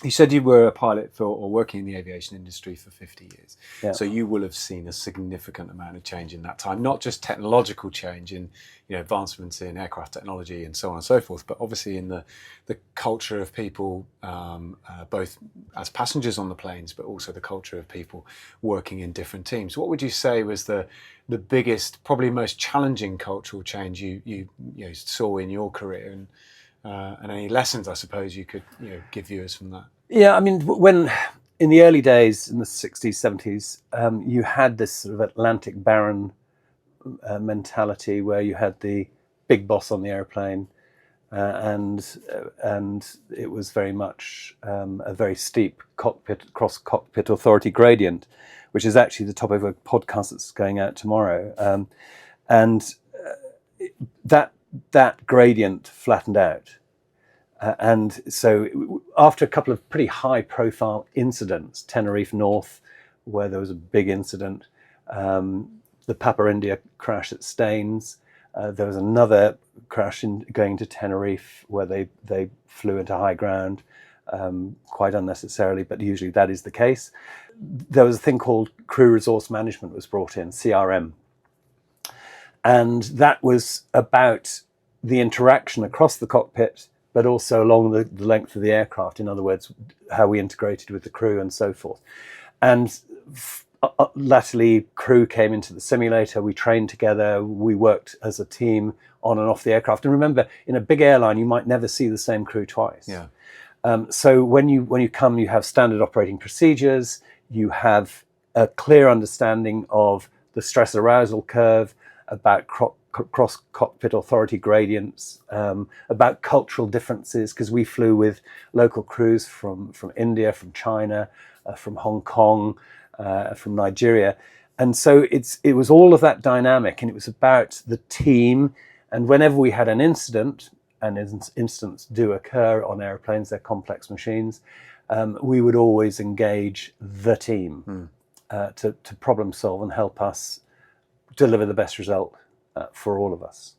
You said you were a pilot for, or working in the aviation industry for 50 years. Yeah. So you will have seen a significant amount of change in that time, not just technological change in, advancements in aircraft technology and so on and so forth, but obviously in the culture of people, both as passengers on the planes, but also the culture of people working in different teams. What would you say was the biggest, probably most challenging cultural change you saw in your career, and any lessons, I suppose, you could give viewers from that? Yeah, I mean, when in the early days, in the 60s, 70s, you had this sort of Atlantic Baron mentality where you had the big boss on the airplane, and it was very much a very steep cross-cockpit authority gradient, which is actually the topic of a podcast that's going out tomorrow. And that gradient flattened out. And so after a couple of pretty high-profile incidents, Tenerife North, where there was a big incident, the Papa India crash at Staines, there was another crash going to Tenerife where they flew into high ground, quite unnecessarily, but usually that is the case. There was a thing called crew resource management was brought in, CRM. And that was about the interaction across the cockpit, but also along the length of the aircraft. In other words, how we integrated with the crew and so forth. And latterly, crew came into the simulator. We trained together. We worked as a team on and off the aircraft. And remember, in a big airline, you might never see the same crew twice. Yeah. So when you come, you have standard operating procedures. You have a clear understanding of the stress arousal curve, about cross-cockpit authority gradients, about cultural differences, because we flew with local crews from India, from China, from Hong Kong, from Nigeria. And so it was all of that dynamic, and it was about the team. And whenever we had an incident, and incidents do occur on airplanes, they're complex machines, we would always engage the team to problem solve and help us deliver the best result for all of us.